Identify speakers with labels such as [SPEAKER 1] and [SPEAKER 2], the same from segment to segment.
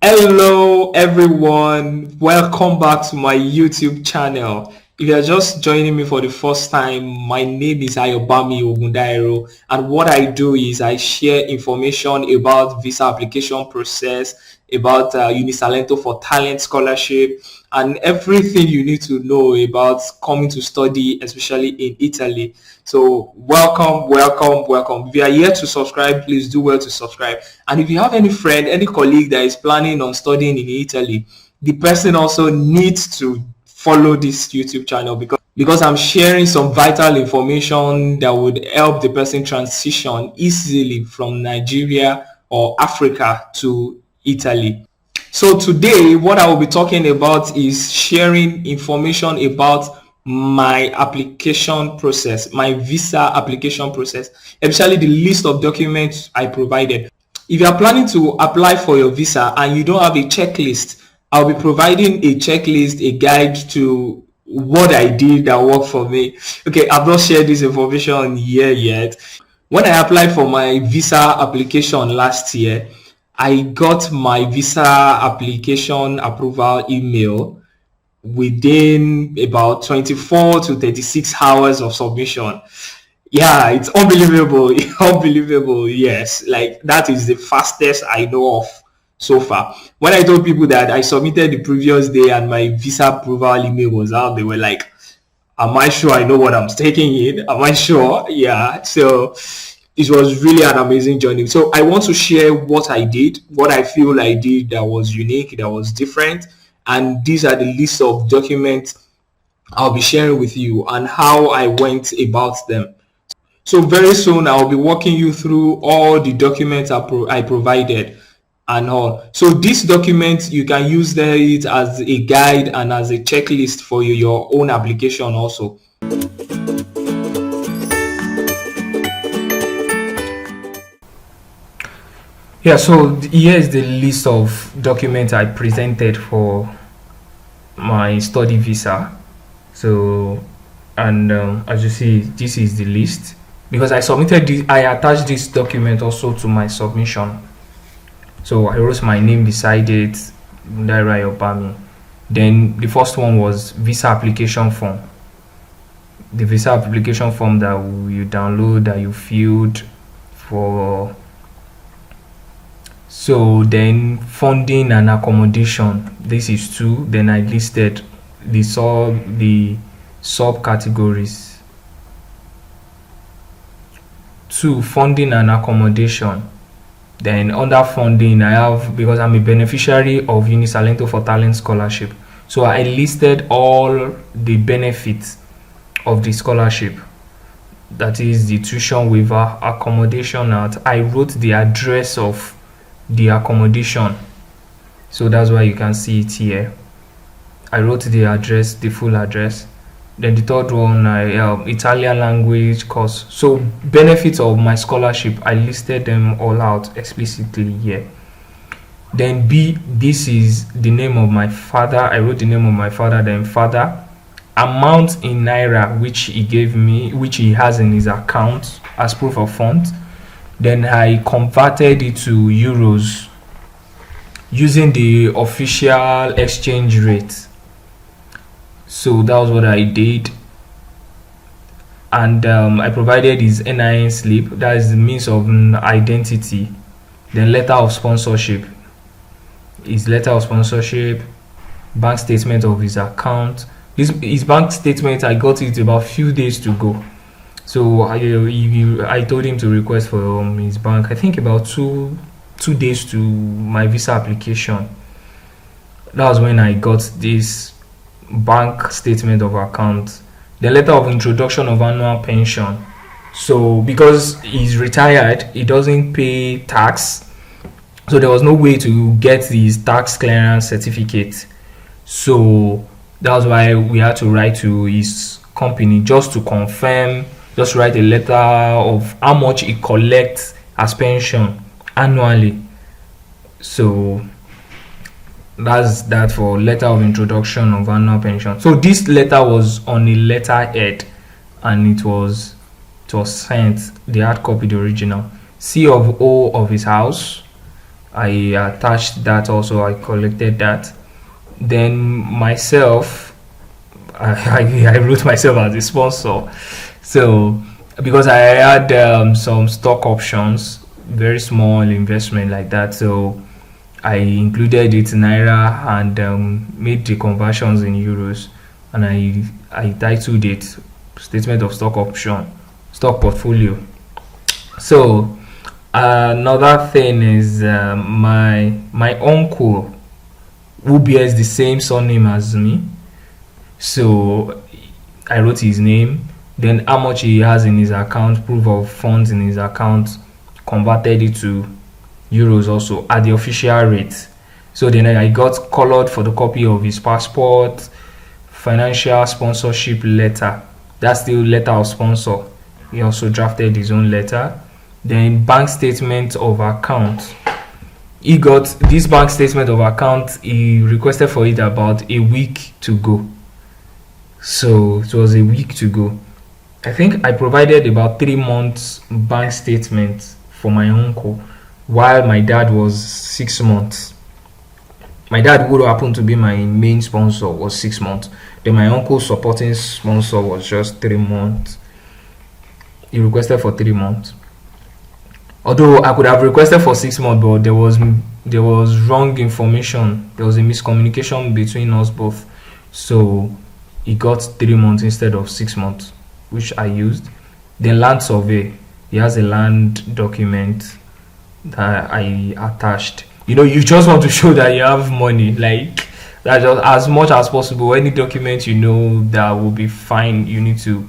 [SPEAKER 1] Hello, everyone. Welcome back to my YouTube channel. If you are just joining me for the first time, my name is Ayobami Ogundairo, and what I do is I share information about visa application process, about Unisalento for Talent Scholarship, and everything you need to know about coming to study, especially in Italy. So welcome, welcome, welcome. If you are here to subscribe, please do well to subscribe. And if you have any friend, any colleague that is planning on studying in Italy, the person also needs to follow this YouTube channel because I'm sharing some vital information that would help the person transition easily from Nigeria or Africa to Italy. So today, what I will be talking about is sharing information about my application process, my visa application process, especially the list of documents I provided. If you are planning to apply for your visa and you don't have a checklist, I'll be providing a checklist, a guide to what I did that worked for me. Okay, I've not shared this information here yet. When I applied for my visa application last year, I got my visa application approval email within about 24 to 36 hours of submission. Yeah, it's unbelievable. Unbelievable. Yes, like that is the fastest I know of so far. When I told people that I submitted the previous day and my visa approval email was out, they were like, am I sure I know what I'm taking in? Am I sure? Yeah. So it was really an amazing journey. So I want to share what I did, what I feel I did that was unique, that was different. And these are the list of documents I'll be sharing with you and how I went about them. So very soon I'll be walking you through all the documents I provided and all. So this document you can use it as a guide and as a checklist for your own application also. Yeah, so here is the list of documents I presented for my study visa. So, and as you see, this is the list because I attached this document also to my submission. So I wrote my name beside it, Daira Obami. Then the first one was visa application form. The visa application form that you download, that you filled for. So then funding and accommodation, this is two. Then I listed the subcategories. Two, funding and accommodation. Then under funding, I have, because I'm a beneficiary of Unisalento for Talent Scholarship, so I listed all the benefits of the scholarship. That is the tuition waiver, accommodation out. I wrote the address of the accommodation, so that's why you can see it here. I wrote the address, the full address. Then the third one, Italian language course. So benefits of my scholarship, I listed them all out explicitly here. Then B, this is the name of my father. I wrote the name of my father, then father. Amount in Naira, which he gave me, which he has in his account as proof of funds. Then I converted it to euros using the official exchange rate. So that was what I did. And I provided his NIN slip, that is the means of identity. Then letter of sponsorship, his letter of sponsorship, bank statement of his account. His bank statement, I got it about few days to go. So I told him to request for his bank, I think about two days to my visa application. That was when I got this bank statement of account. The letter of introduction of annual pension. So because he's retired, he doesn't pay tax, so there was no way to get his tax clearance certificate. So that's why we had to write to his company just to confirm, just write a letter of how much he collects as pension annually. So that's that for letter of introduction of annual pension. So this letter was on a letterhead and it was sent, the hard copy, the original. C of O of his house, I attached that also. I collected that. Then myself, I wrote myself as a sponsor. So because I had some stock options, very small investment like that. So I included it in naira and made the conversions in euros, and I titled it statement of stock option, stock portfolio. So another thing is my uncle who bears the same surname as me. So I wrote his name, then how much he has in his account, proof of funds in his account, converted it to euros also at the official rate. So then I got colored for the copy of his passport, financial sponsorship letter. That's the letter of sponsor. He also drafted his own letter. Then bank statement of account. He got this bank statement of account. He requested for it about a week to go. So it was a week to go. I think I provided about 3 months bank statement for my uncle, while my dad was 6 months. My dad, who happened to be my main sponsor, was 6 months. Then my uncle's supporting sponsor was just 3 months. He requested for 3 months. Although I could have requested for 6 months, but there was wrong information. There was a miscommunication between us both. So he got 3 months instead of 6 months, which I used. Then land survey. He has a land document that I attached. You just want to show that you have money, like that, just as much as possible. Any document that will be fine, you need to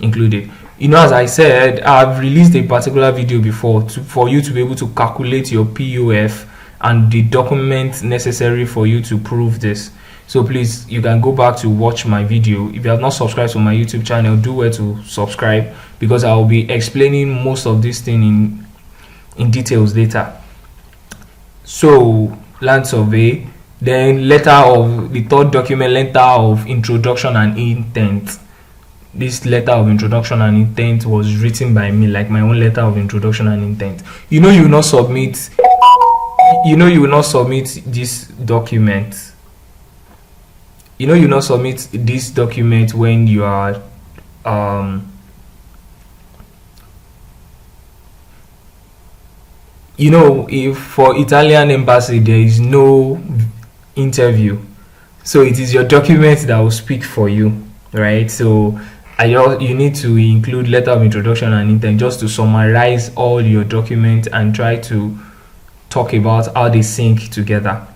[SPEAKER 1] include it. As I said, I've released a particular video before for you to be able to calculate your PUF and the documents necessary for you to prove this. So please, you can go back to watch my video. If you have not subscribed to my YouTube channel, do well to subscribe, because I will be explaining most of this thing in details later. So land survey, then the third document, letter of introduction and intent. This letter of introduction and intent was written by me, like my own letter of introduction and intent. You will not submit this document. You will not submit this document when you are if for Italian embassy there is no interview, so it is your document that will speak for you, right? So you need to include letter of introduction and intent, just to summarize all your documents and try to talk about how they sync together.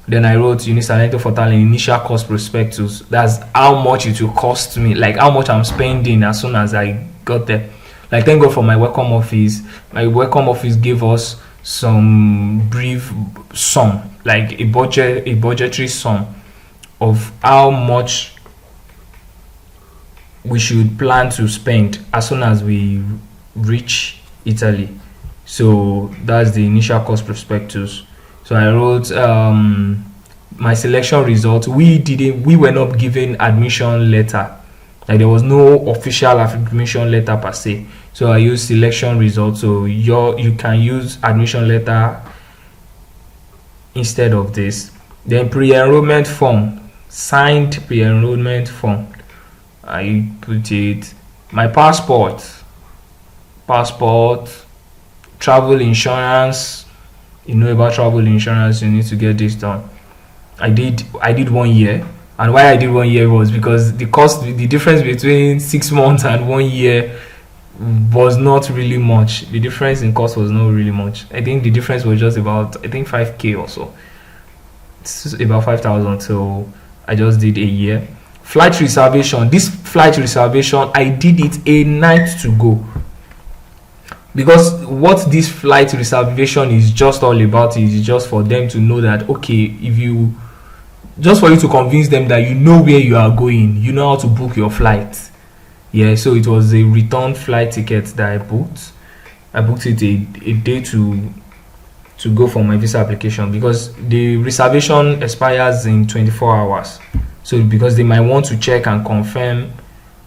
[SPEAKER 1] Then I wrote Unisalento Fortal initial cost prospectus. That's how much it will cost me, like how much I'm spending as soon as I got there. Like, thank God for my welcome office. My welcome office gave us some brief sum, like a budgetary sum of how much we should plan to spend as soon as we reach Italy. So that's the initial cost prospectus. So I wrote my selection results. We were not given admission letter. Like, there was no official admission letter per se. So I used selection results. So you can use admission letter instead of this. Then pre-enrollment form, signed pre-enrollment form. I put it my passport, travel insurance. About travel insurance, you need to get this done. I did 1 year, and why I did 1 year was because the difference between 6 months and 1 year was not really much. The difference in cost was not really much. I think the difference was just about 5k or so. It's about 5,000. So I just did a year. Flight reservation. This flight reservation, I did it a night to go. Because what this flight reservation is just all about is just for them to know that, okay, just for you to convince them that you know where you are going, you know how to book your flight. Yeah, so it was a return flight ticket that I booked. I booked it a day to go for my visa application, because the reservation expires in 24 hours. So because they might want to check and confirm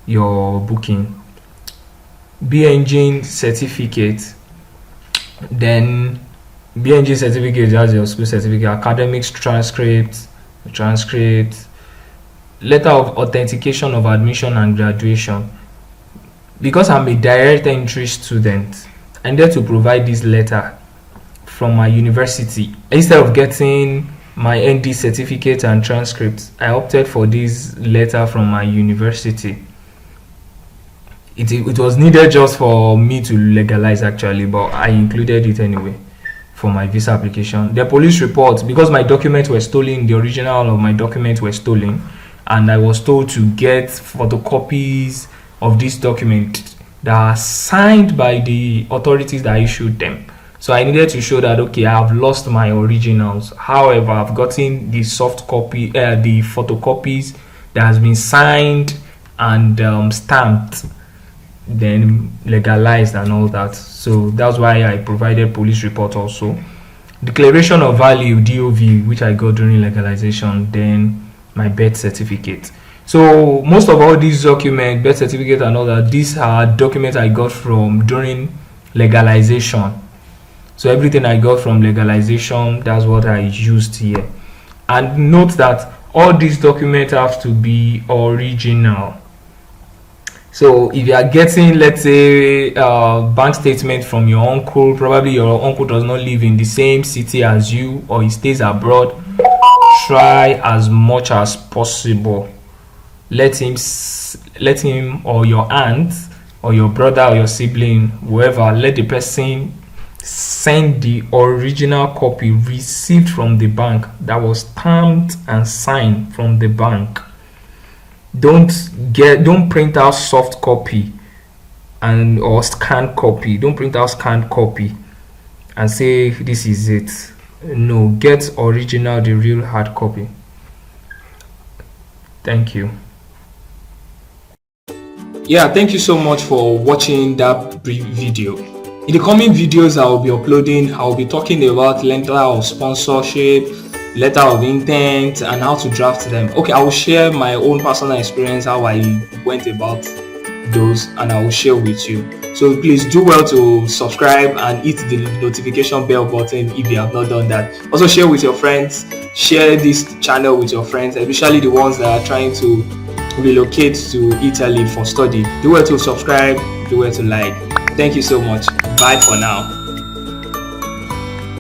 [SPEAKER 1] your booking. B engine certificate, then
[SPEAKER 2] BNG certificate, that's your school certificate, academics transcript, letter of authentication of admission and graduation. Because I'm a direct entry student, I needed to provide this letter from my university. Instead of getting my ND certificate and transcript, I opted for this letter from my university. It was needed just for me to legalize actually, but I included it anyway for my visa application. The police report, because my documents were stolen, the original of my documents were stolen, and I was told to get photocopies of this document that are signed by the authorities that issued them. So I needed to show that okay, I have lost my originals. However, I've gotten the soft copy, the photocopies that has been signed and stamped, then legalized and all that. So that's why I provided police report also. Declaration of value DOV, which I got during legalization, then my birth certificate. So most of all these documents, birth certificate and all that, these are documents I got from during legalization. So everything I got from legalization, that's what I used here. And note that all these documents have to be original. So if you are getting, let's say, bank statement from your uncle, probably your uncle does not live in the same city as you or he stays abroad, try as much as possible. Let him or your aunt or your brother or your sibling, whoever, let the person send the original copy received from the bank that was stamped and signed from the bank. Don't print out soft copy or scanned copy. Don't print out scanned copy and say this is it. No, get original, the real hard copy. Thank you.
[SPEAKER 1] Yeah, thank you so much for watching that brief video. In the coming videos I will be uploading, I will be talking about letter of sponsorship, letter of intent, and how to draft them. Okay, I will share my own personal experience, how I went about those, and I will share with you. So please do well to subscribe and hit the notification bell button if you have not done that. Also share with your friends, share this channel with your friends, especially the ones that are trying to relocate to Italy for study. Do well to subscribe, do well to like. Thank you so much. Bye for now.